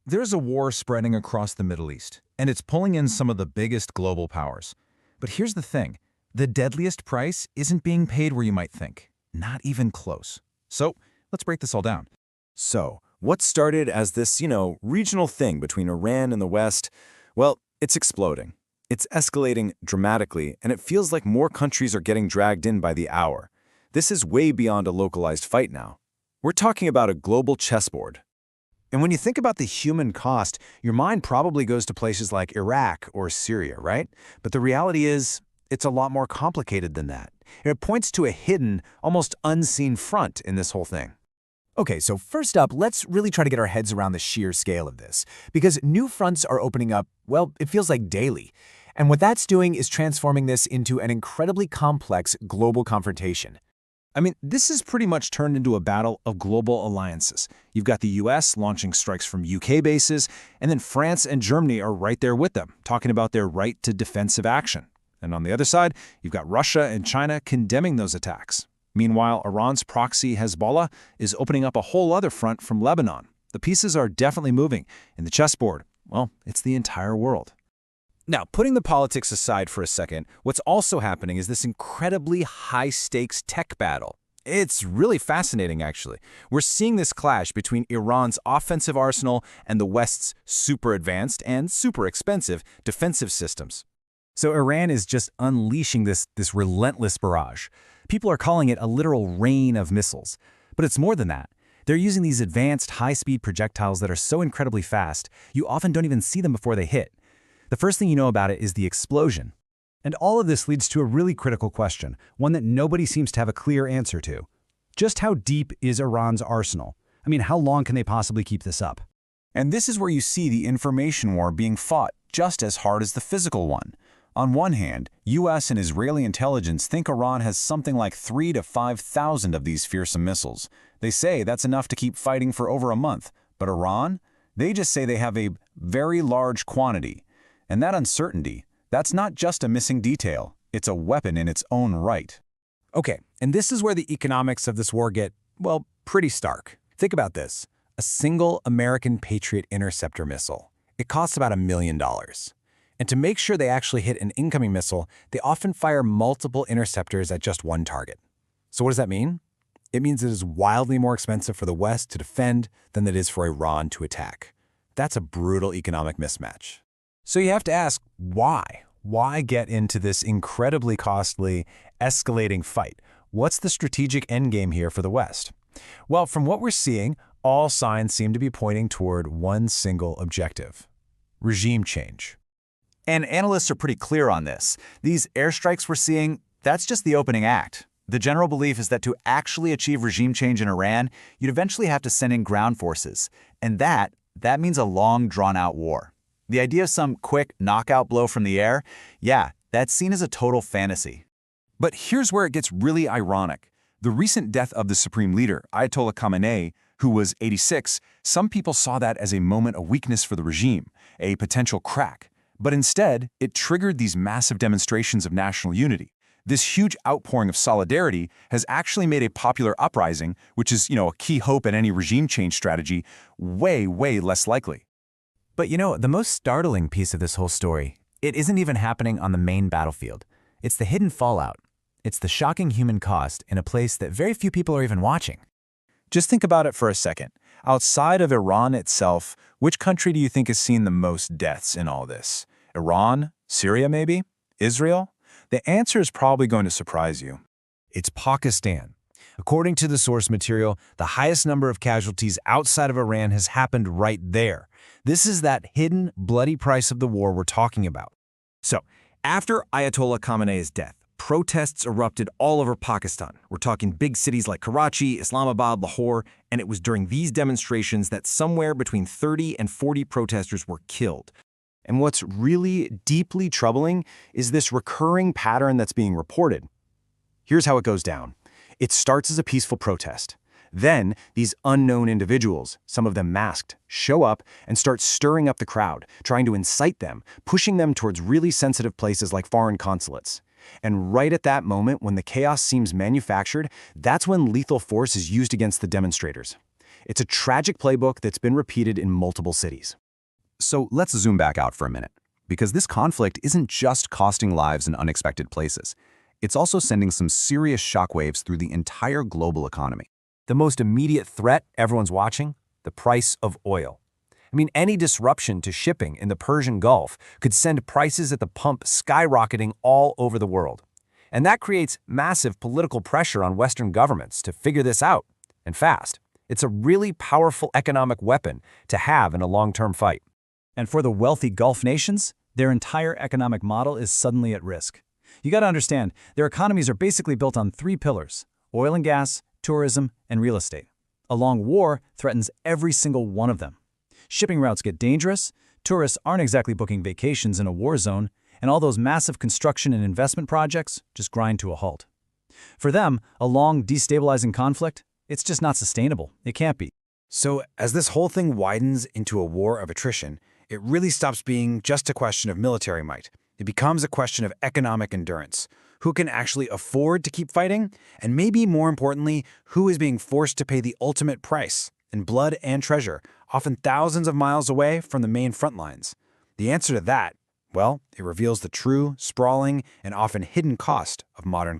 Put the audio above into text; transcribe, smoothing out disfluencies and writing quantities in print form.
There's a war spreading across the Middle East, and it's pulling in some of the biggest global powers. But here's the thing. The deadliest price isn't being paid where you might think. Not even close. So, let's break this all down. So, what started as this, regional thing between Iran and the West, well, it's exploding. It's escalating dramatically, and it feels like more countries are getting dragged in by the hour. This is way beyond a localized fight now. We're talking about a global chessboard. And when you think about the human cost, your mind probably goes to places like Iraq or Syria, right? But the reality is, it's a lot more complicated than that. And it points to a hidden, almost unseen front in this whole thing. Okay, so first up, let's really try to get our heads around the sheer scale of this. Because new fronts are opening up, well, it feels like daily. And what that's doing is transforming this into an incredibly complex global confrontation. I mean, this has pretty much turned into a battle of global alliances. You've got the US launching strikes from UK bases, and then France and Germany are right there with them, talking about their right to defensive action. And on the other side, you've got Russia and China condemning those attacks. Meanwhile, Iran's proxy Hezbollah is opening up a whole other front from Lebanon. The pieces are definitely moving, and the chessboard, well, it's the entire world. Now, putting the politics aside for a second, what's also happening is this incredibly high-stakes tech battle. It's really fascinating, actually. We're seeing this clash between Iran's offensive arsenal and the West's super advanced and super expensive defensive systems. So Iran is just unleashing this relentless barrage. People are calling it a literal rain of missiles. But it's more than that. They're using these advanced high-speed projectiles that are so incredibly fast, you often don't even see them before they hit. The first thing you know about it is the explosion. And all of this leads to a really critical question, one that nobody seems to have a clear answer to. Just how deep is Iran's arsenal? I mean, how long can they possibly keep this up? And this is where you see the information war being fought just as hard as the physical one. On one hand, US and Israeli intelligence think Iran has something like 3,000 to 5,000 of these fearsome missiles. They say that's enough to keep fighting for over a month. But Iran? They just say they have a very large quantity. And that uncertainty, that's not just a missing detail. It's a weapon in its own right. Okay, and this is where the economics of this war get, well, pretty stark. Think about this. A single American Patriot interceptor missile. It costs about $1 million. And to make sure they actually hit an incoming missile, they often fire multiple interceptors at just one target. So what does that mean? It means it is wildly more expensive for the West to defend than it is for Iran to attack. That's a brutal economic mismatch. So you have to ask, why? Why get into this incredibly costly, escalating fight? What's the strategic endgame here for the West? Well, from what we're seeing, all signs seem to be pointing toward one single objective: regime change. And analysts are pretty clear on this. These airstrikes we're seeing, that's just the opening act. The general belief is that to actually achieve regime change in Iran, you'd eventually have to send in ground forces. And that means a long, drawn-out war. The idea of some quick knockout blow from the air, yeah, that's seen as a total fantasy. But here's where it gets really ironic. The recent death of the supreme leader, Ayatollah Khamenei, who was 86, some people saw that as a moment of weakness for the regime, a potential crack. But instead, it triggered these massive demonstrations of national unity. This huge outpouring of solidarity has actually made a popular uprising, which is, a key hope in any regime change strategy, way, way less likely. But the most startling piece of this whole story, it isn't even happening on the main battlefield. It's the hidden fallout. It's the shocking human cost in a place that very few people are even watching. Just think about it for a second. Outside of Iran itself, which country do you think has seen the most deaths in all this? Iran? Syria maybe? Israel? The answer is probably going to surprise you. It's Pakistan. According to the source material, the highest number of casualties outside of Iran has happened right there. This is that hidden, bloody price of the war we're talking about. So, after Ayatollah Khamenei's death, protests erupted all over Pakistan. We're talking big cities like Karachi, Islamabad, Lahore, and it was during these demonstrations that somewhere between 30 and 40 protesters were killed. And what's really deeply troubling is this recurring pattern that's being reported. Here's how it goes down. It starts as a peaceful protest. Then, these unknown individuals, some of them masked, show up and start stirring up the crowd, trying to incite them, pushing them towards really sensitive places like foreign consulates. And right at that moment, when the chaos seems manufactured, that's when lethal force is used against the demonstrators. It's a tragic playbook that's been repeated in multiple cities. So let's zoom back out for a minute, because this conflict isn't just costing lives in unexpected places. It's also sending some serious shockwaves through the entire global economy. The most immediate threat everyone's watching? The price of oil. I mean, any disruption to shipping in the Persian Gulf could send prices at the pump skyrocketing all over the world. And that creates massive political pressure on Western governments to figure this out, and fast. It's a really powerful economic weapon to have in a long-term fight. And for the wealthy Gulf nations, their entire economic model is suddenly at risk. You got to understand, their economies are basically built on 3 pillars: oil and gas, tourism, and real estate. A long war threatens every single one of them. Shipping routes get dangerous, tourists aren't exactly booking vacations in a war zone, and all those massive construction and investment projects just grind to a halt. For them, a long, destabilizing conflict, it's just not sustainable. It can't be. So as this whole thing widens into a war of attrition, it really stops being just a question of military might. It becomes a question of economic endurance. Who can actually afford to keep fighting? And maybe more importantly, who is being forced to pay the ultimate price in blood and treasure, often thousands of miles away from the main front lines? The answer to that, well, it reveals the true, sprawling, and often hidden cost of modern